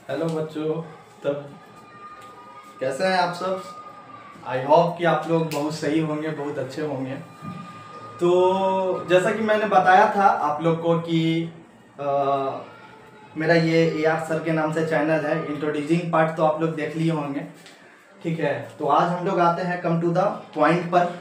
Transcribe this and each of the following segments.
Hello बच्चों। तब कैसे हैं आप सब? आई होप कि आप लोग बहुत सही होंगे, बहुत अच्छे होंगे। तो जैसा कि मैंने बताया था आप लोग को कि मेरा ये AR सर के नाम से चैनल है। इंट्रोड्यूसिंग पार्ट तो आप लोग देख लिए होंगे, ठीक है। तो आज हम लोग आते हैं कम टू द पॉइंट पर।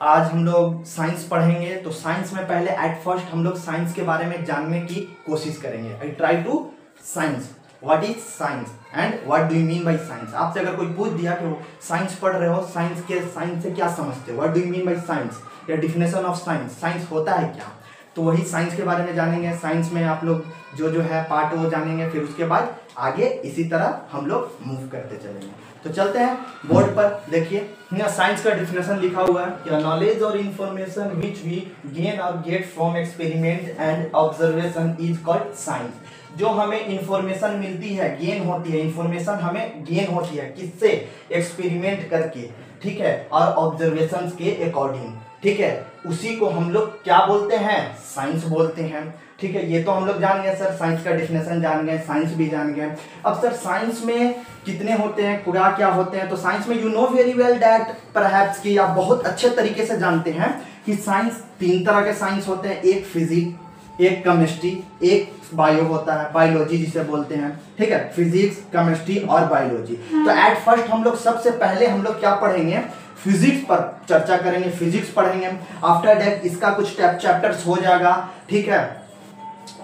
आज हम लोग साइंस पढ़ेंगे। तो साइंस में पहले एट फर्स्ट हम लोग साइंस के बारे में जानने की कोशिश करेंगे। I try to science what is science and what do you mean by science. आपसे अगर कोई पूछ दिया कि वो साइंस पढ़ रहे हो, साइंस से क्या समझते हो, what do you mean by science या डिफिनेशन ऑफ साइंस, साइंस होता है क्या, तो वही साइंस के बारे में जानेंगे। साइंस में आप लोग जो है पार्ट वो जानेंगे, फिर उसके बाद आगे इसी तरह हम लोग मूव करते चलेंगे। तो चलते हैं बोर्ड पर। देखिए यहाँ साइंस का डिफिनेशन लिखा हुआ है कि नॉलेज और इंफॉर्मेशन विच वी गेन और get from experiment and observation is called science. जो हमें इंफॉर्मेशन मिलती है, गेन होती है, इंफॉर्मेशन हमें गेन होती है किससे? एक्सपेरिमेंट करके, ठीक है, और ऑब्जर्वेशंस के अकॉर्डिंग, ठीक है, उसी को हम लोग क्या बोलते हैं? साइंस बोलते हैं, ठीक है। ये तो हम लोग जान गए सर, साइंस का डिफिनेशन जान गए, साइंस भी जान गए। अब सर साइंस में कितने होते हैं, क्या क्या होते हैं? तो साइंस में you know very well that perhaps कि आप बहुत अच्छे तरीके से जानते हैं कि साइंस 3 तरह के साइंस होते हैं। एक फिजिक्स, एक केमिस्ट्री, एक बायो होता है, बायोलॉजी जिसे बोलते हैं, ठीक है। फिजिक्स, केमिस्ट्री और बायोलॉजी। तो एट फर्स्ट हम लोग सबसे पहले हम लोग क्या पढ़ेंगे? फिजिक्स पर चर्चा करेंगे, फिजिक्स पढ़ेंगे। आफ्टर दैट इसका कुछ चैप्टर्स हो जाएगा, ठीक है।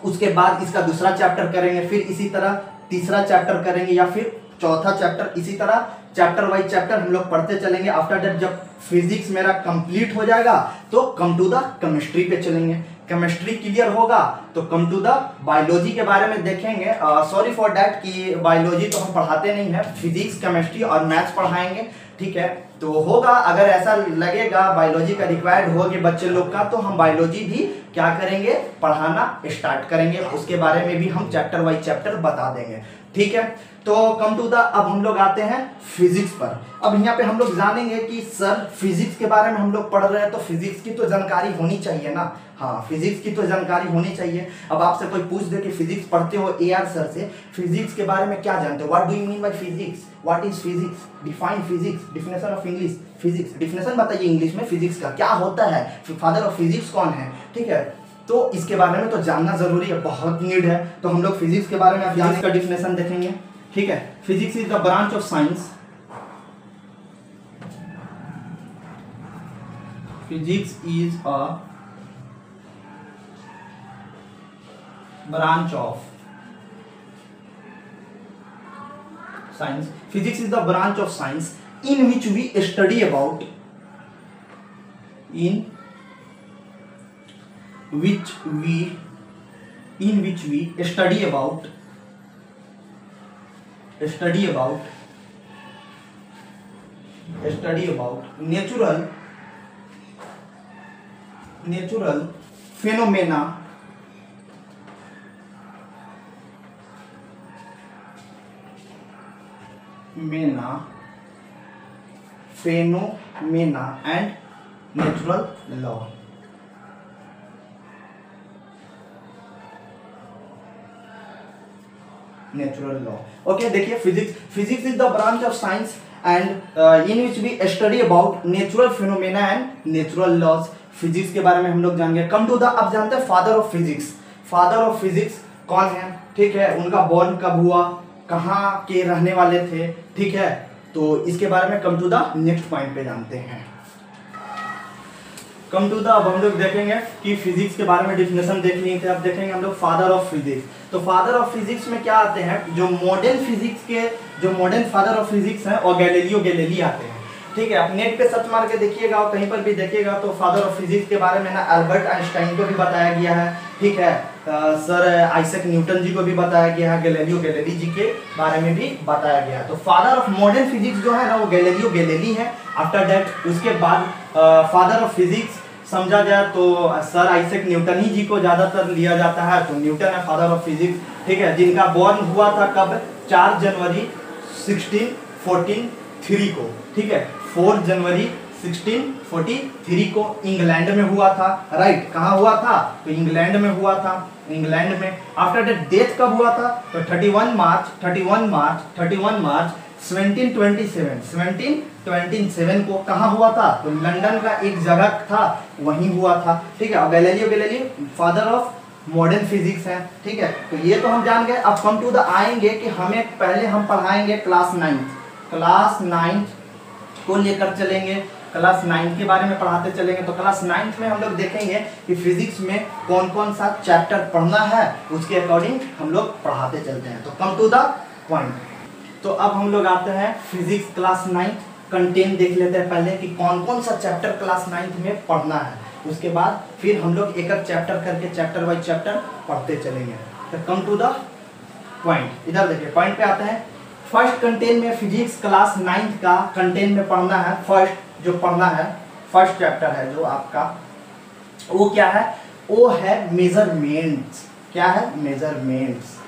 उसके बाद इसका दूसरा चैप्टर करेंगे, फिर इसी तरह तीसरा चैप्टर करेंगे या फिर चौथा चैप्टर। इसी तरह चैप्टर वाइज चैप्टर हम लोग पढ़ते चलेंगे। आफ्टर दैट जब फिजिक्स मेरा कंप्लीट हो जाएगा तो कम टू द केमिस्ट्री पे चलेंगे। केमिस्ट्री क्लियर होगा तो कम टू द बायोलॉजी के बारे में देखेंगे। सॉरी फॉर दैट कि बायोलॉजी तो हम पढ़ाते नहीं है, फिजिक्स, केमिस्ट्री और मैथ्स पढ़ाएंगे, ठीक है। तो होगा, अगर ऐसा लगेगा बायोलॉजी का रिक्वायर्ड होगी बच्चे लोग का, तो हम बायोलॉजी भी क्या करेंगे? पढ़ाना स्टार्ट करेंगे। उसके बारे में भी हम चैप्टर वाइज चैप्टर बता देंगे, ठीक है। तो कम टू द अब हम लोग आते हैं फिजिक्स पर। अब यहाँ पे हम लोग जानेंगे कि सर फिजिक्स के बारे में हम लोग पढ़ रहे हैं तो फिजिक्स की तो जानकारी होनी चाहिए ना। हाँ, फिजिक्स की तो जानकारी होनी चाहिए। अब आपसे कोई पूछ दे कि फिजिक्स पढ़ते हो AR सर से, फिजिक्स के बारे में क्या जानते हो, what do you mean bye physics, what is physics, define physics, definition of English physics, definition बताइए इंग्लिश में फिजिक्स का क्या होता है, फादर ऑफ फिजिक्स कौन है, ठीक है। तो इसके बारे में तो जानना जरूरी है, बहुत नीड है। तो हम लोग फिजिक्स के बारे में अब फिजिक्स का डिफिनेशन देखेंगे, ठीक है। Physics is the branch of science, physics is a branch of science. Physics is the branch of science in which we study about, in which we study about natural phenomena and natural law। Okay, देखिए physics is the branch of science and in which we study about natural phenomena and natural laws. फिजिक्स के बारे में हम लोग जान गए। कम to the अब जानते हैं father of physics. Father of physics कौन है, ठीक है, उनका बॉर्न कब हुआ, कहाँ के रहने वाले थे, ठीक है। तो इसके बारे में come to the next point पे जानते हैं। कम टू द अब हम लोग देखेंगे कि फिजिक्स के बारे में डिफिनेशन देख लिए थे, अब देखेंगे हम लोग फादर ऑफ फिजिक्स। तो फादर ऑफ फिजिक्स में क्या आते हैं? जो मॉडर्न फिजिक्स के जो मॉडर्न फादर ऑफ फिजिक्स हैं और गैलीलियो गैलीली आते हैं, ठीक है। आप नेट पे सर्च मार के देखिएगा और कहीं पर भी देखिएगा तो फादर ऑफ फिजिक्स के बारे में ना अल्बर्ट आइंस्टाइन को भी बताया गया है, ठीक है। सर आइजैक न्यूटन जी को भी बताया गया है, गैलीलियो गैलीली जी के बारे में भी बताया गया है। तो फादर ऑफ मॉडर्न फिजिक्स जो है ना वो गैलीलियो गैलीली है। आफ्टर दैट उसके बाद फादर ऑफ फिजिक्स समझा जाए तो सर आइजैक न्यूटन ही जी को ज्यादातर लिया जाता है, तो न्यूटन है फादर ऑफ फिजिक्स, ठीक है। जिनका बॉर्न हुआ था कब? 4 जनवरी 1643 को, ठीक है, 4 जनवरी 1643 को इंग्लैंड में हुआ था, राइट। कहाँ हुआ था? तो इंग्लैंड में हुआ था, इंग्लैंड में। आफ्टर दैट डेथ कब हुआ था? तो 31 मार्च 1727 को कहाँ हुआ था? तो लंदन का एक जगह था, वहीं हुआ था, ठीक है। और Galileo father of modern physics है, ठीक है। तो ये तो हम जान गए। अब कम टू द आएंगे कि हमें पहले हम पढ़ाएंगे क्लास 9 को लेकर चलेंगे, क्लास 9 के बारे में पढ़ाते चलेंगे। तो क्लास 9 में हम लोग देखेंगे कि फिजिक्स में कौन कौन सा चैप्टर पढ़ना है, उसके अकॉर्डिंग हम लोग पढ़ाते चलते हैं। तो कम टू द पॉइंट। तो अब हम लोग आते हैं फिजिक्स क्लास 9 कंटेंट देख लेते हैं पहले कि कौन कौन सा चैप्टर क्लास 9 में पढ़ना है। उसके बाद फिर हम लोग एक एक चैप्टर करके चैप्टर बाई चैप्टर पढ़ते चलेंगे। तो कम टू द पॉइंट, इधर देखिए पॉइंट पे आते हैं। फर्स्ट कंटेंट में फिजिक्स क्लास 9 का कंटेंट में पढ़ना है। फर्स्ट जो पढ़ना है, फर्स्ट चैप्टर है जो आपका, वो क्या है? वो है मेजरमेंट्स। क्या है? मेजरमेंट्स।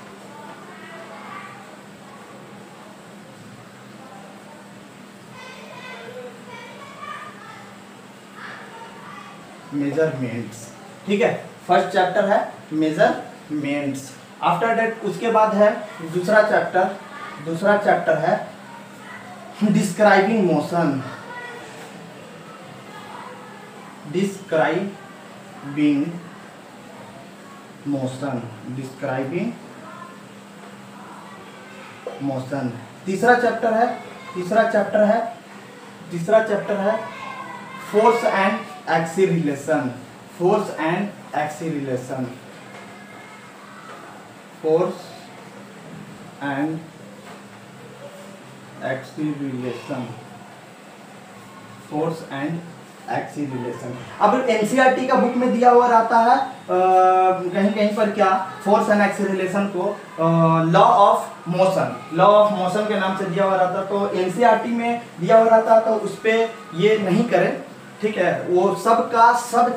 मेजरमेंट्स, ठीक है। फर्स्ट चैप्टर है मेजरमेंट्स। आफ्टर दैट उसके बाद है दूसरा चैप्टर है डिस्क्राइबिंग मोशन। Describing motion. तीसरा चैप्टर है फोर्स एंड एक्सीलरेशन। अब एनसीईआरटी का बुक में दिया हुआ रहता है कहीं कहीं पर क्या, फोर्स एंड एक्सीलरेशन को लॉ ऑफ मोशन के नाम से दिया हुआ रहता है। तो एनसीईआरटी में दिया हुआ रहता है, तो उस पे ये नहीं करें, ठीक है। वो सब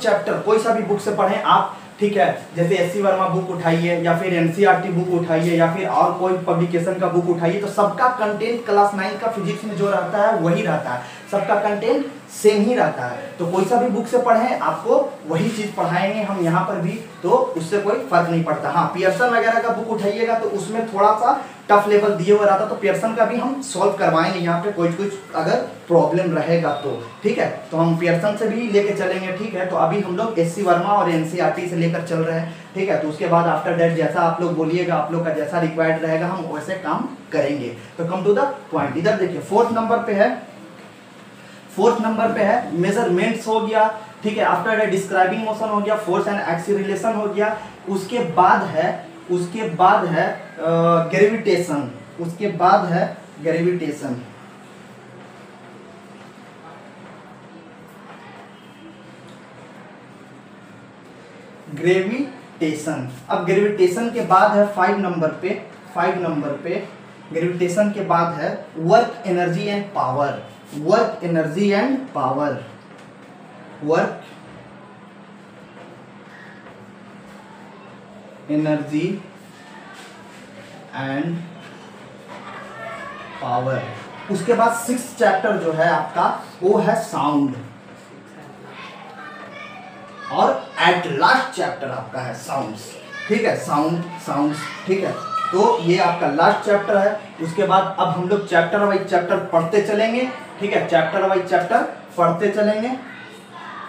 चैप्टर कोई सा भी बुक से पढ़ें आप, ठीक है। जैसे एससी वर्मा बुक उठाइए या फिर एनसीईआरटी बुक उठाइए या फिर और कोई पब्लिकेशन का बुक उठाइए, तो सबका कंटेंट क्लास 9 का फिजिक्स में जो रहता है वही रहता है, सबका कंटेंट सेम ही रहता है। तो कोई सा भी बुक से पढ़ें, आपको वही चीज पढ़ाएंगे हम यहाँ पर भी, तो उससे कोई फर्क नहीं पड़ता। हाँ, पियर्सन वगैरह का बुक उठाइएगा तो उसमें थोड़ा सा टफ लेवल दिए हुआ रहता, तो पियर्सन का भी हम सॉल्व करवाएंगे यहाँ पे, कुछ अगर प्रॉब्लम रहेगा तो, ठीक है। तो हम पियर्सन से भी लेके चलेंगे, ठीक है। तो अभी हम लोग एससी वर्मा और एनसीईआरटी से लेकर चल रहे हैं, ठीक है। तो उसके बाद आफ्टर दैट जैसा आप लोग बोलिएगा, आप लोग का जैसा रिक्वायर्ड रहेगा, हम वैसे काम करेंगे। तो कम टू द पॉइंट। इधर देखिए फोर्थ नंबर पे है मेजरमेंट्स हो गया, ठीक है। आफ्टर दैट डिस्क्राइबिंग मोशन हो गया, फोर्स एंड एक्सीलरेशन हो गया। उसके बाद है ग्रेविटेशन। अब ग्रेविटेशन के बाद है 5 नंबर पे ग्रेविटेशन के बाद है वर्क एनर्जी एंड पावर। उसके बाद 6th चैप्टर जो है आपका, वो है साउंड। और एट लास्ट चैप्टर आपका है साउंड्स, ठीक है। साउंड्स, ठीक है। तो ये आपका लास्ट चैप्टर है। उसके बाद अब हम लोग चैप्टर वाइज चैप्टर पढ़ते चलेंगे, ठीक है। चैप्टर वाइज चैप्टर पढ़ते चलेंगे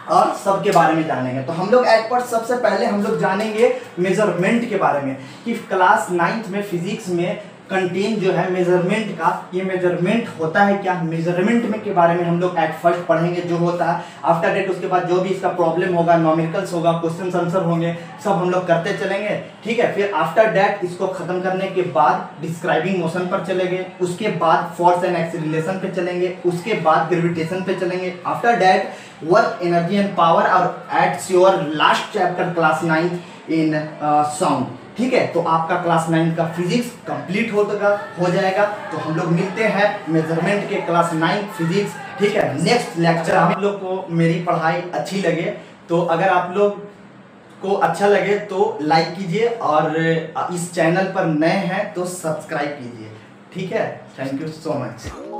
और सबके बारे में जानेंगे। तो हम लोग सबसे पहले हम लोग जानेंगे मेजरमेंट के बारे में, कि क्लास 9th में फिजिक्स में कंटेन जो है मेजरमेंट का, ये मेजरमेंट होता है क्या, मेजरमेंट में के बारे में हम लोग एट फर्स्ट पढ़ेंगे जो होता है। आफ्टर डेट उसके बाद जो भी इसका प्रॉब्लम होगा, न्यूमेरिकल्स होगा, क्वेश्चन आंसर होंगे, सब हम लोग करते चलेंगे, ठीक है। फिर आफ्टर डेट इसको खत्म करने के बाद डिस्क्राइबिंग मोशन पर चलेंगे, उसके बाद फोर्स एंड एक्सीलरेशन पे चलेंगे, उसके बाद ग्रेविटेशन पे चलेंगे। After that work energy and power, और it's your last chapter class 9th in sound, ठीक है। तो आपका क्लास 9 का फिजिक्स कंप्लीट हो जाएगा। तो हम लोग मिलते हैं मेजरमेंट के क्लास 9 फिजिक्स, ठीक है, नेक्स्ट लेक्चर। हम लोग को मेरी पढ़ाई अच्छी लगे, तो अगर आप लोग को अच्छा लगे तो लाइक कीजिए, और इस चैनल पर नए हैं तो सब्सक्राइब कीजिए, ठीक है। Thank you so much.